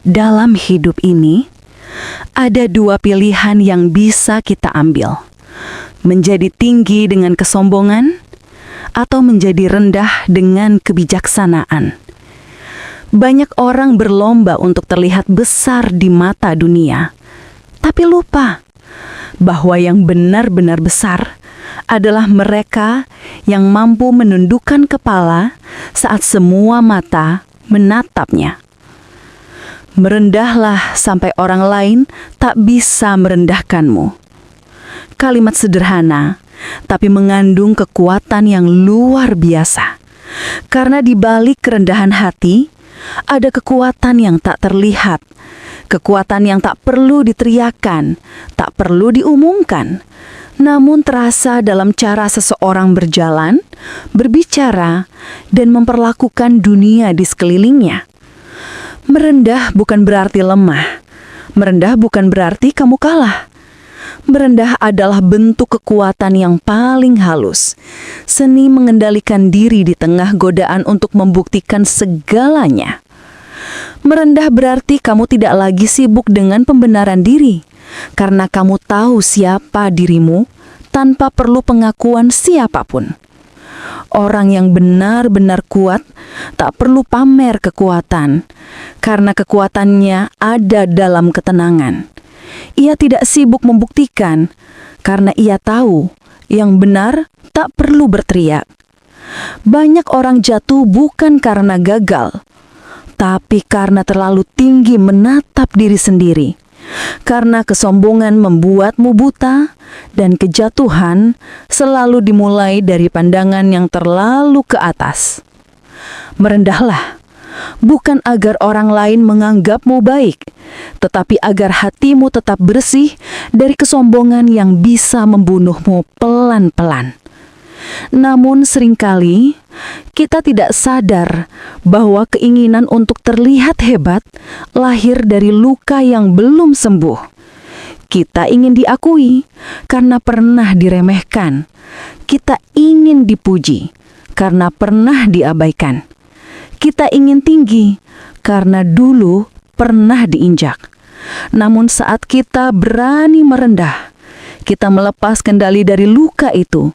Dalam hidup ini, ada dua pilihan yang bisa kita ambil. Menjadi tinggi dengan kesombongan, atau menjadi rendah dengan kebijaksanaan. Banyak orang berlomba untuk terlihat besar di mata dunia, tapi lupa bahwa yang benar-benar besar adalah mereka yang mampu menundukkan kepala saat semua mata menatapnya. Merendahlah sampai orang lain tak bisa merendahkanmu. Kalimat sederhana, tapi mengandung kekuatan yang luar biasa. Karena di balik kerendahan hati, ada kekuatan yang tak terlihat. Kekuatan yang tak perlu diteriakkan, tak perlu diumumkan. Namun terasa dalam cara seseorang berjalan, berbicara, dan memperlakukan dunia di sekelilingnya. Merendah bukan berarti lemah. Merendah bukan berarti kamu kalah. Merendah adalah bentuk kekuatan yang paling halus. Seni mengendalikan diri di tengah godaan untuk membuktikan segalanya. Merendah berarti kamu tidak lagi sibuk dengan pembenaran diri, karena kamu tahu siapa dirimu tanpa perlu pengakuan siapapun. Orang yang benar-benar kuat tak perlu pamer kekuatan, karena kekuatannya ada dalam ketenangan. Ia tidak sibuk membuktikan, karena ia tahu yang benar tak perlu berteriak. Banyak orang jatuh bukan karena gagal, tapi karena terlalu tinggi menatap diri sendiri. Karena kesombongan membuatmu buta, dan kejatuhan selalu dimulai dari pandangan yang terlalu ke atas. Merendahlah, bukan agar orang lain menganggapmu baik, tetapi agar hatimu tetap bersih dari kesombongan yang bisa membunuhmu pelan-pelan. Namun seringkali kita tidak sadar bahwa keinginan untuk terlihat hebat lahir dari luka yang belum sembuh. Kita ingin diakui karena pernah diremehkan. Kita ingin dipuji karena pernah diabaikan. Kita ingin tinggi karena dulu pernah diinjak. Namun saat kita berani merendah, kita melepas kendali dari luka itu.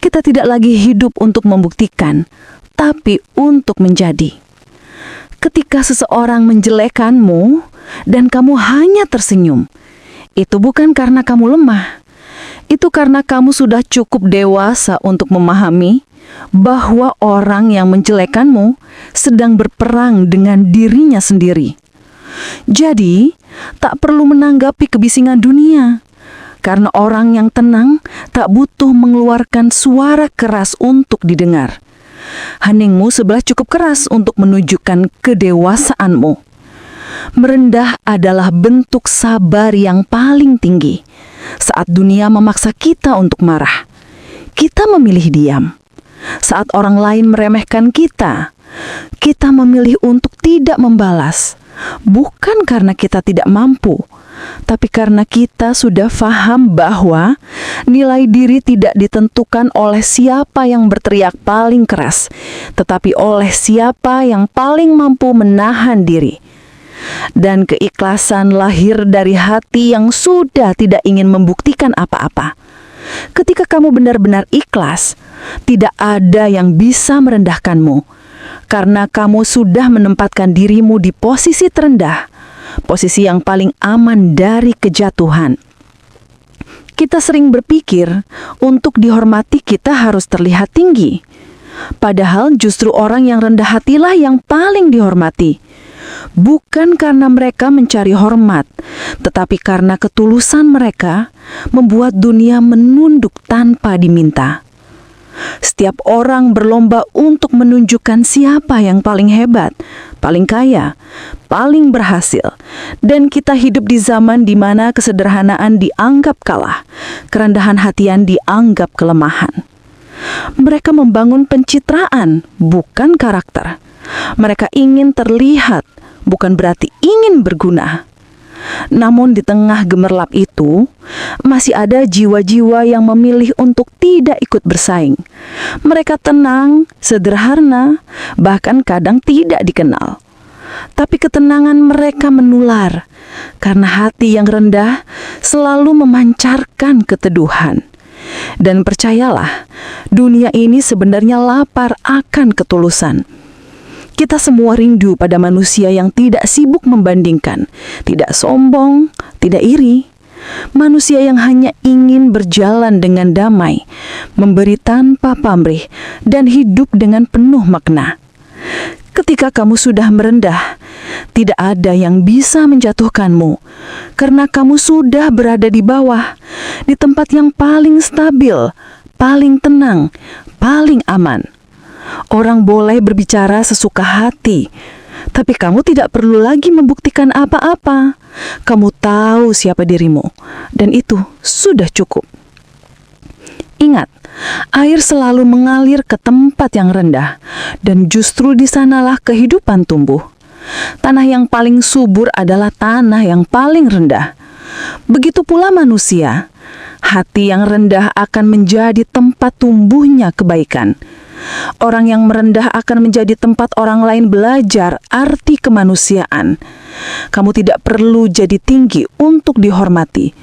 Kita tidak lagi hidup untuk membuktikan, tapi untuk menjadi. Ketika seseorang menjelekkanmu dan kamu hanya tersenyum, itu bukan karena kamu lemah. Itu karena kamu sudah cukup dewasa untuk memahami bahwa orang yang menjelekkanmu sedang berperang dengan dirinya sendiri. Jadi, tak perlu menanggapi kebisingan dunia. Karena orang yang tenang tak butuh mengeluarkan suara keras untuk didengar. Heningmu sebelah cukup keras untuk menunjukkan kedewasaanmu. Merendah adalah bentuk sabar yang paling tinggi. Saat dunia memaksa kita untuk marah, kita memilih diam. Saat orang lain meremehkan kita, kita memilih untuk tidak membalas. Bukan karena kita tidak mampu, tapi karena kita sudah paham bahwa nilai diri tidak ditentukan oleh siapa yang berteriak paling keras, tetapi oleh siapa yang paling mampu menahan diri. Dan keikhlasan lahir dari hati yang sudah tidak ingin membuktikan apa-apa. Ketika kamu benar-benar ikhlas, tidak ada yang bisa merendahkanmu, karena kamu sudah menempatkan dirimu di posisi terendah, posisi yang paling aman dari kejatuhan. Kita sering berpikir untuk dihormati kita harus terlihat tinggi. Padahal justru orang yang rendah hatilah yang paling dihormati. Bukan karena mereka mencari hormat, tetapi karena ketulusan mereka membuat dunia menunduk tanpa diminta. Setiap orang berlomba untuk menunjukkan siapa yang paling hebat, paling kaya, paling berhasil. Dan kita hidup di zaman di mana kesederhanaan dianggap kalah, kerendahan hatian dianggap kelemahan. Mereka membangun pencitraan, bukan karakter. Mereka ingin terlihat, bukan berarti ingin berguna. Namun di tengah gemerlap itu, masih ada jiwa-jiwa yang memilih untuk tidak ikut bersaing. Mereka tenang, sederhana, bahkan kadang tidak dikenal. tapi ketenangan mereka menular, karena hati yang rendah selalu memancarkan keteduhan. Dan percayalah, dunia ini sebenarnya lapar akan ketulusan. Kita semua rindu pada manusia yang tidak sibuk membandingkan, tidak sombong, tidak iri. Manusia yang hanya ingin berjalan dengan damai, memberi tanpa pamrih, dan hidup dengan penuh makna. Ketika kamu sudah merendah, tidak ada yang bisa menjatuhkanmu, karena kamu sudah berada di bawah, di tempat yang paling stabil, paling tenang, paling aman. Orang boleh berbicara sesuka hati, tapi kamu tidak perlu lagi membuktikan apa-apa. Kamu tahu siapa dirimu, dan itu sudah cukup. Ingat, air selalu mengalir ke tempat yang rendah, dan justru di sanalah kehidupan tumbuh. Tanah yang paling subur adalah tanah yang paling rendah. Begitu pula manusia, hati yang rendah akan menjadi tempat tumbuhnya kebaikan. Orang yang merendah akan menjadi tempat orang lain belajar arti kemanusiaan. Kamu tidak perlu jadi tinggi untuk dihormati,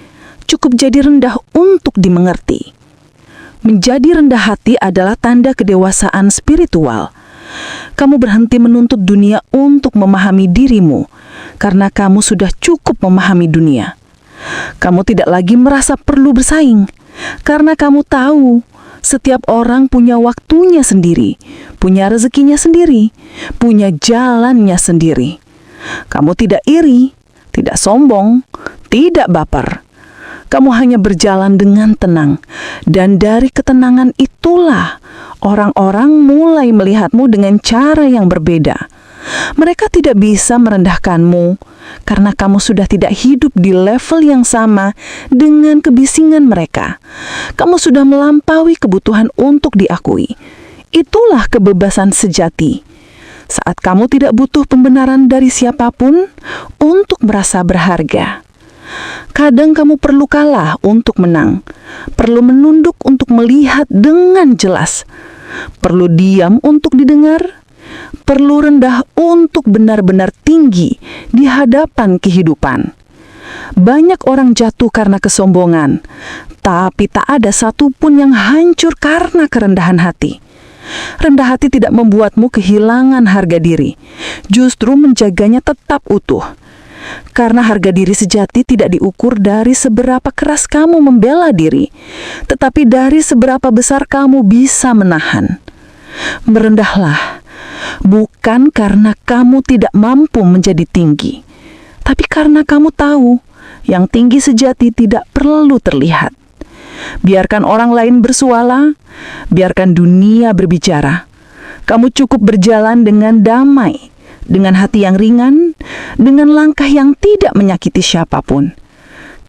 cukup jadi rendah untuk dimengerti. Menjadi rendah hati adalah tanda kedewasaan spiritual. Kamu berhenti menuntut dunia untuk memahami dirimu, karena kamu sudah cukup memahami dunia. Kamu tidak lagi merasa perlu bersaing, karena kamu tahu setiap orang punya waktunya sendiri, punya rezekinya sendiri, punya jalannya sendiri. Kamu tidak iri, tidak sombong, tidak baper. Kamu hanya berjalan dengan tenang, dan dari ketenangan itulah orang-orang mulai melihatmu dengan cara yang berbeda. Mereka tidak bisa merendahkanmu, karena kamu sudah tidak hidup di level yang sama dengan kebisingan mereka. Kamu sudah melampaui kebutuhan untuk diakui. Itulah kebebasan sejati. Saat kamu tidak butuh pembenaran dari siapapun untuk merasa berharga. Kadang kamu perlu kalah untuk menang, perlu menunduk untuk melihat dengan jelas, perlu diam untuk didengar, perlu rendah untuk benar-benar tinggi di hadapan kehidupan. Banyak orang jatuh karena kesombongan, tapi tak ada satupun yang hancur karena kerendahan hati. Rendah hati tidak membuatmu kehilangan harga diri, justru menjaganya tetap utuh. Karena harga diri sejati tidak diukur dari seberapa keras kamu membela diri, tetapi dari seberapa besar kamu bisa menahan. Merendahlah, bukan karena kamu tidak mampu menjadi tinggi, tapi karena kamu tahu yang tinggi sejati tidak perlu terlihat. Biarkan orang lain bersuara, biarkan dunia berbicara. Kamu cukup berjalan dengan damai, dengan hati yang ringan, dengan langkah yang tidak menyakiti siapapun.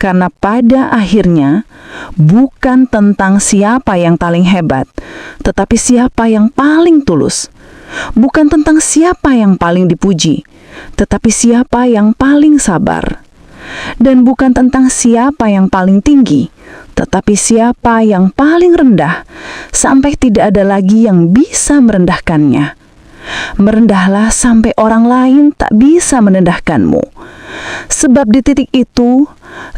Karena pada akhirnya, bukan tentang siapa yang paling hebat, tetapi siapa yang paling tulus. Bukan tentang siapa yang paling dipuji, tetapi siapa yang paling sabar. Dan bukan tentang siapa yang paling tinggi, tetapi siapa yang paling rendah, sampai tidak ada lagi yang bisa merendahkannya. Merendahlah sampai orang lain tak bisa merendahkanmu. Sebab di titik itu,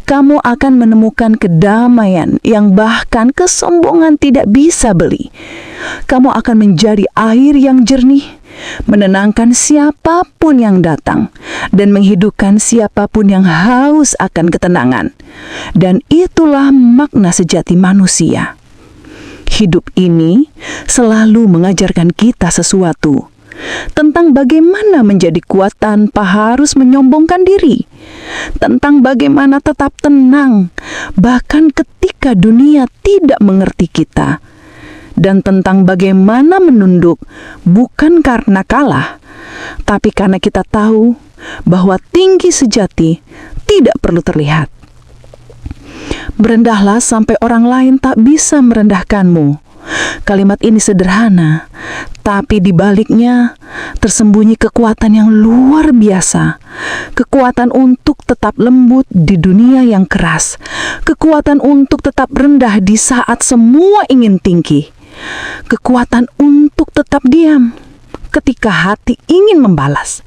kamu akan menemukan kedamaian yang bahkan kesombongan tidak bisa beli. Kamu akan menjadi air yang jernih, menenangkan siapapun yang datang, dan menghidupkan siapapun yang haus akan ketenangan. Dan itulah makna sejati manusia. Hidup ini selalu mengajarkan kita sesuatu tentang bagaimana menjadi kuat tanpa harus menyombongkan diri, tentang bagaimana tetap tenang bahkan ketika dunia tidak mengerti kita, dan tentang bagaimana menunduk bukan karena kalah, tapi karena kita tahu bahwa tinggi sejati tidak perlu terlihat. Berendahlah sampai orang lain tak bisa merendahkanmu. Kalimat ini sederhana, tapi di baliknya tersembunyi kekuatan yang luar biasa. Kekuatan untuk tetap lembut di dunia yang keras. Kekuatan untuk tetap rendah di saat semua ingin tinggi. Kekuatan untuk tetap diam ketika hati ingin membalas.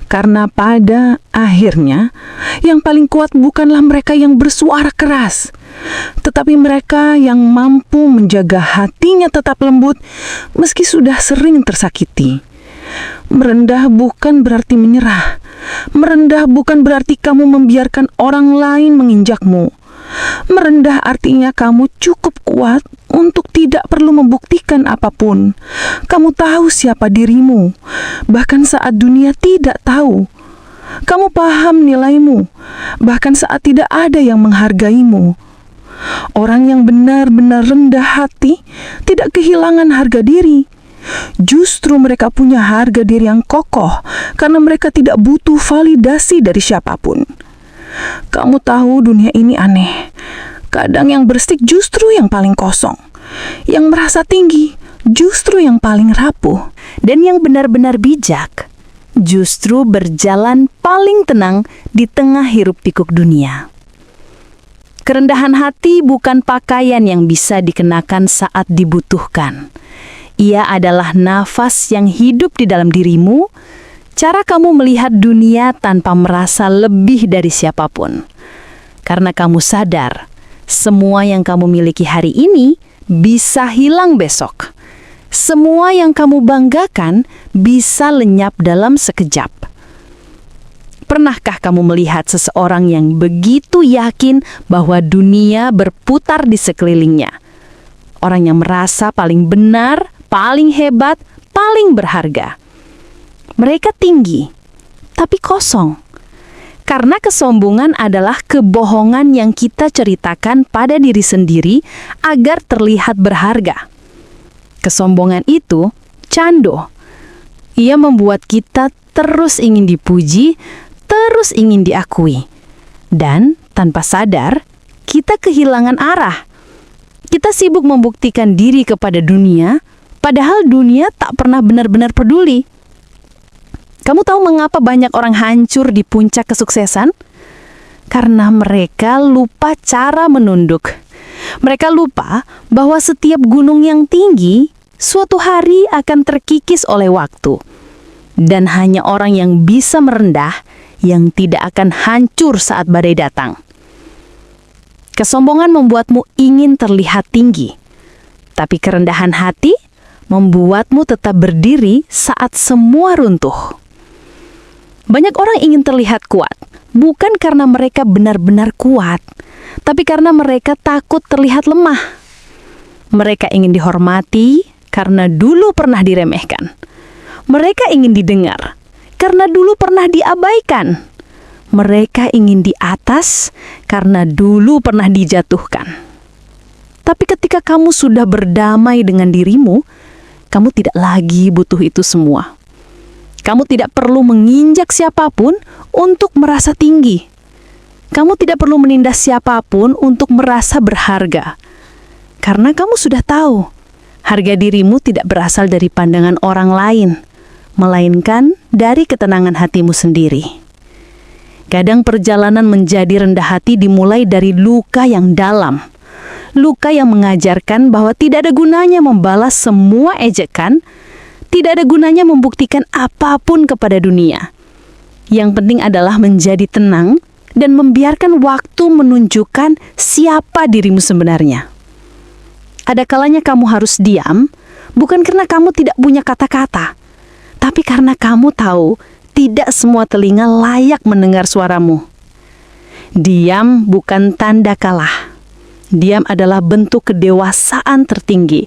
Karena pada akhirnya yang paling kuat bukanlah mereka yang bersuara keras, tetapi mereka yang mampu menjaga hatinya tetap lembut meski sudah sering tersakiti. Merendah bukan berarti menyerah. Merendah bukan berarti kamu membiarkan orang lain menginjakmu. Merendah artinya kamu cukup kuat untuk tidak perlu membuktikan apapun. Kamu tahu siapa dirimu, bahkan saat dunia tidak tahu. Kamu paham nilaimu, bahkan saat tidak ada yang menghargaimu. Orang yang benar-benar rendah hati tidak kehilangan harga diri. Justru mereka punya harga diri yang kokoh karena mereka tidak butuh validasi dari siapapun. Kamu tahu dunia ini aneh. Kadang yang bersih justru yang paling kosong. Yang merasa tinggi justru yang paling rapuh. Dan yang benar-benar bijak justru berjalan paling tenang di tengah hiruk-pikuk dunia. Kerendahan hati bukan pakaian yang bisa dikenakan saat dibutuhkan. Ia adalah nafas yang hidup di dalam dirimu, cara kamu melihat dunia tanpa merasa lebih dari siapapun. Karena kamu sadar, semua yang kamu miliki hari ini bisa hilang besok. Semua yang kamu banggakan bisa lenyap dalam sekejap. Pernahkah kamu melihat seseorang yang begitu yakin bahwa dunia berputar di sekelilingnya? Orang yang merasa paling benar, paling hebat, paling berharga. Mereka tinggi, tapi kosong. Karena kesombongan adalah kebohongan yang kita ceritakan pada diri sendiri agar terlihat berharga. Kesombongan itu candu. Ia membuat kita terus ingin dipuji, terus ingin diakui. Dan tanpa sadar, kita kehilangan arah. Kita sibuk membuktikan diri kepada dunia, padahal dunia tak pernah benar-benar peduli. Kamu tahu mengapa banyak orang hancur di puncak kesuksesan? Karena mereka lupa cara menunduk. Mereka lupa bahwa setiap gunung yang tinggi suatu hari akan terkikis oleh waktu. Dan hanya orang yang bisa merendah yang tidak akan hancur saat badai datang. Kesombongan membuatmu ingin terlihat tinggi. Tapi kerendahan hati membuatmu tetap berdiri saat semua runtuh. Banyak orang ingin terlihat kuat, bukan karena mereka benar-benar kuat, tapi karena mereka takut terlihat lemah. Mereka ingin dihormati karena dulu pernah diremehkan. Mereka ingin didengar karena dulu pernah diabaikan. Mereka ingin di atas karena dulu pernah dijatuhkan. Tapi ketika kamu sudah berdamai dengan dirimu, kamu tidak lagi butuh itu semua. Kamu tidak perlu menginjak siapapun untuk merasa tinggi. Kamu tidak perlu menindas siapapun untuk merasa berharga. Karena kamu sudah tahu, harga dirimu tidak berasal dari pandangan orang lain, melainkan dari ketenangan hatimu sendiri. Kadang perjalanan menjadi rendah hati dimulai dari luka yang dalam. Luka yang mengajarkan bahwa tidak ada gunanya membalas semua ejekan, tidak ada gunanya membuktikan apapun kepada dunia. Yang penting adalah menjadi tenang dan membiarkan waktu menunjukkan siapa dirimu sebenarnya. Ada kalanya kamu harus diam, bukan karena kamu tidak punya kata-kata, tapi karena kamu tahu tidak semua telinga layak mendengar suaramu. Diam bukan tanda kalah. Diam adalah bentuk kedewasaan tertinggi.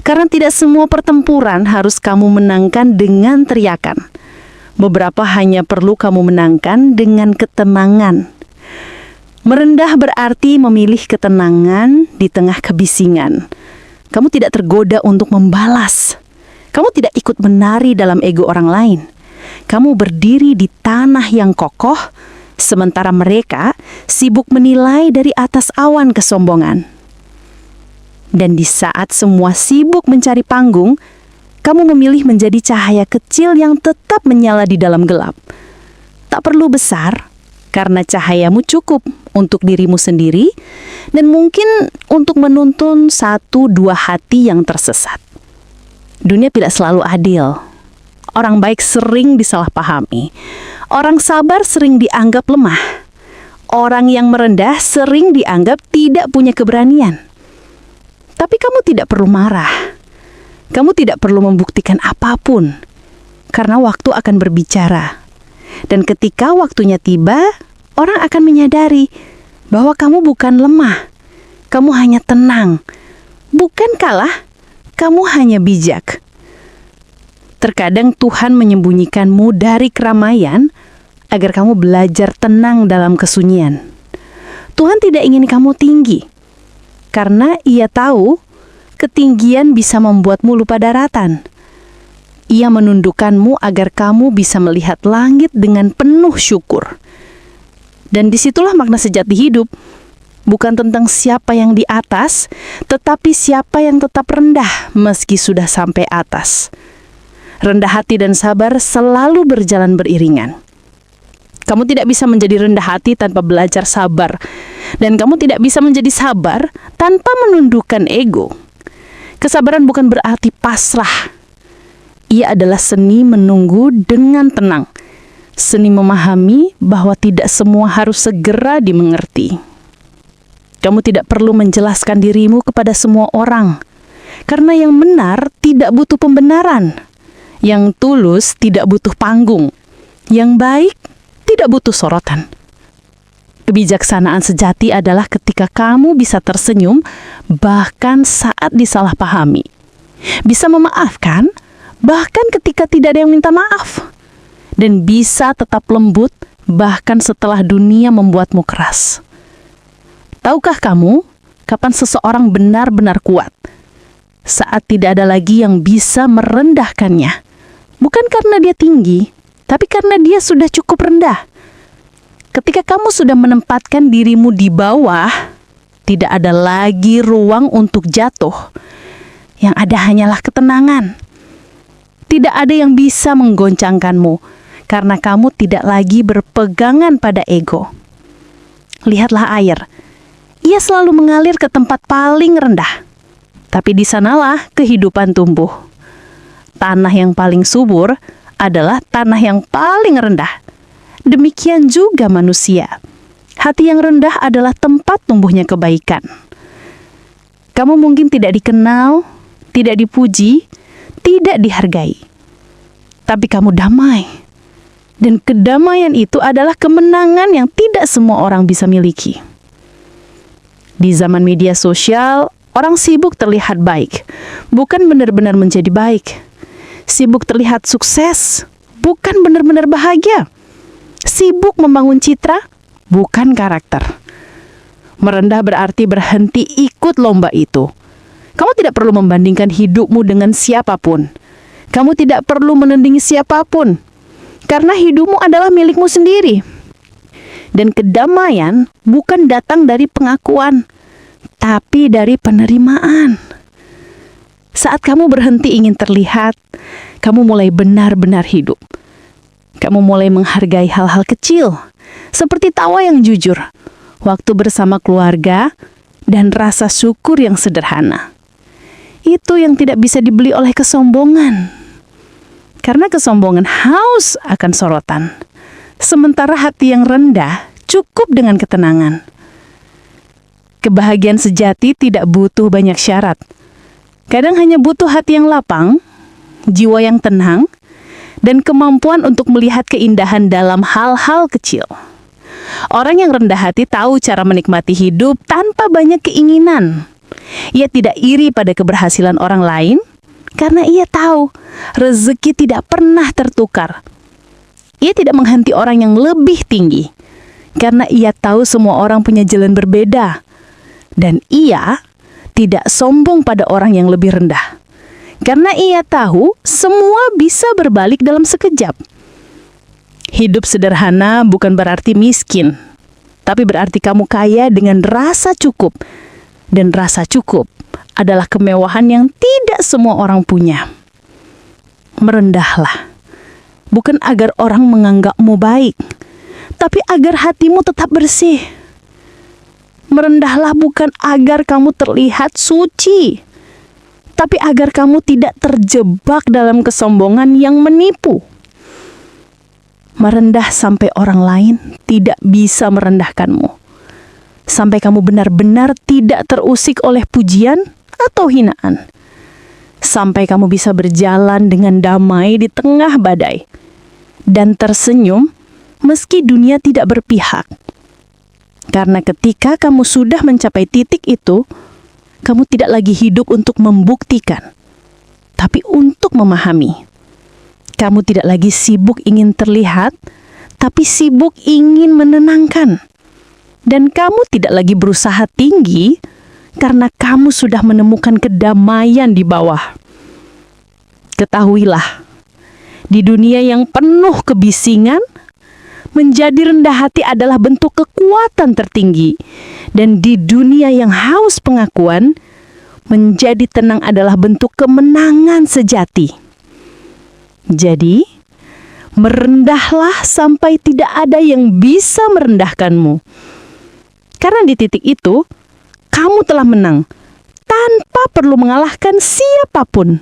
Karena tidak semua pertempuran harus kamu menangkan dengan teriakan. Beberapa hanya perlu kamu menangkan dengan ketenangan. Merendah berarti memilih ketenangan di tengah kebisingan. Kamu tidak tergoda untuk membalas. Kamu tidak ikut menari dalam ego orang lain. Kamu berdiri di tanah yang kokoh, sementara mereka sibuk menilai dari atas awan kesombongan. Dan di saat semua sibuk mencari panggung, kamu memilih menjadi cahaya kecil yang tetap menyala di dalam gelap. Tak perlu besar, karena cahayamu cukup untuk dirimu sendiri dan mungkin untuk menuntun 1-2 hati yang tersesat. Dunia tidak selalu adil. Orang baik sering disalahpahami. Orang sabar sering dianggap lemah. Orang yang merendah sering dianggap tidak punya keberanian. Tapi kamu tidak perlu marah. Kamu tidak perlu membuktikan apapun. Karena waktu akan berbicara. Dan ketika waktunya tiba, orang akan menyadari bahwa kamu bukan lemah. Kamu hanya tenang. Bukan kalah, kamu hanya bijak. Terkadang Tuhan menyembunyikanmu dari keramaian agar kamu belajar tenang dalam kesunyian. Tuhan tidak ingin kamu tinggi, karena Ia tahu ketinggian bisa membuatmu lupa daratan. Ia menundukkanmu agar kamu bisa melihat langit dengan penuh syukur. Dan disitulah makna sejati hidup. Bukan tentang siapa yang di atas, tetapi siapa yang tetap rendah meski sudah sampai atas. Rendah hati dan sabar selalu berjalan beriringan. Kamu tidak bisa menjadi rendah hati tanpa belajar sabar. Dan kamu tidak bisa menjadi sabar tanpa menundukkan ego. Kesabaran bukan berarti pasrah. Ia adalah seni menunggu dengan tenang. Seni memahami bahwa tidak semua harus segera dimengerti. Kamu tidak perlu menjelaskan dirimu kepada semua orang. Karena yang benar tidak butuh pembenaran. Yang tulus tidak butuh panggung. Yang baik tidak butuh sorotan. Kebijaksanaan sejati adalah ketika kamu bisa tersenyum bahkan saat disalahpahami. Bisa memaafkan bahkan ketika tidak ada yang minta maaf. Dan bisa tetap lembut bahkan setelah dunia membuatmu keras. Tahukah kamu kapan seseorang benar-benar kuat? Saat tidak ada lagi yang bisa merendahkannya. Bukan karena dia tinggi, tapi karena dia sudah cukup rendah. Ketika kamu sudah menempatkan dirimu di bawah, tidak ada lagi ruang untuk jatuh. Yang ada hanyalah ketenangan. Tidak ada yang bisa menggoncangkanmu, karena kamu tidak lagi berpegangan pada ego. Lihatlah air. Ia selalu mengalir ke tempat paling rendah. Tapi di sanalah kehidupan tumbuh. Tanah yang paling subur adalah tanah yang paling rendah. Demikian juga manusia. Hati yang rendah adalah tempat tumbuhnya kebaikan. Kamu mungkin tidak dikenal, tidak dipuji, tidak dihargai. Tapi kamu damai. Dan kedamaian itu adalah kemenangan yang tidak semua orang bisa miliki. Di zaman media sosial, orang sibuk terlihat baik, bukan benar-benar menjadi baik. Sibuk terlihat sukses, bukan benar-benar bahagia. Sibuk membangun citra, bukan karakter. Merendah berarti berhenti ikut lomba itu. Kamu tidak perlu membandingkan hidupmu dengan siapapun. Kamu tidak perlu menandingi siapapun. Karena hidupmu adalah milikmu sendiri. Dan kedamaian bukan datang dari pengakuan, tapi dari penerimaan. Saat kamu berhenti ingin terlihat, kamu mulai benar-benar hidup. Kamu mulai menghargai hal-hal kecil, seperti tawa yang jujur, waktu bersama keluarga, dan rasa syukur yang sederhana. Itu yang tidak bisa dibeli oleh kesombongan. Karena kesombongan haus akan sorotan. Sementara hati yang rendah cukup dengan ketenangan. Kebahagiaan sejati tidak butuh banyak syarat. Kadang hanya butuh hati yang lapang, jiwa yang tenang, dan kemampuan untuk melihat keindahan dalam hal-hal kecil. Orang yang rendah hati tahu cara menikmati hidup tanpa banyak keinginan. Ia tidak iri pada keberhasilan orang lain, karena ia tahu rezeki tidak pernah tertukar. Ia tidak menghenti orang yang lebih tinggi, karena ia tahu semua orang punya jalan berbeda. Dan ia tidak sombong pada orang yang lebih rendah, karena ia tahu semua bisa berbalik dalam sekejap. Hidup sederhana bukan berarti miskin, tapi berarti kamu kaya dengan rasa cukup. Dan rasa cukup adalah kemewahan yang tidak semua orang punya. Merendahlah, bukan agar orang menganggapmu baik, tapi agar hatimu tetap bersih. Merendahlah bukan agar kamu terlihat suci, tapi agar kamu tidak terjebak dalam kesombongan yang menipu. Merendah sampai orang lain tidak bisa merendahkanmu. Sampai kamu benar-benar tidak terusik oleh pujian atau hinaan. Sampai kamu bisa berjalan dengan damai di tengah badai. Dan tersenyum meski dunia tidak berpihak. Karena ketika kamu sudah mencapai titik itu, kamu tidak lagi hidup untuk membuktikan, tapi untuk memahami. Kamu tidak lagi sibuk ingin terlihat, tapi sibuk ingin menenangkan. Dan kamu tidak lagi berusaha tinggi, karena kamu sudah menemukan kedamaian di bawah. Ketahuilah, di dunia yang penuh kebisingan, menjadi rendah hati adalah bentuk kekuatan tertinggi. Dan di dunia yang haus pengakuan, menjadi tenang adalah bentuk kemenangan sejati. Jadi, merendahlah sampai tidak ada yang bisa merendahkanmu. Karena di titik itu, kamu telah menang tanpa perlu mengalahkan siapapun.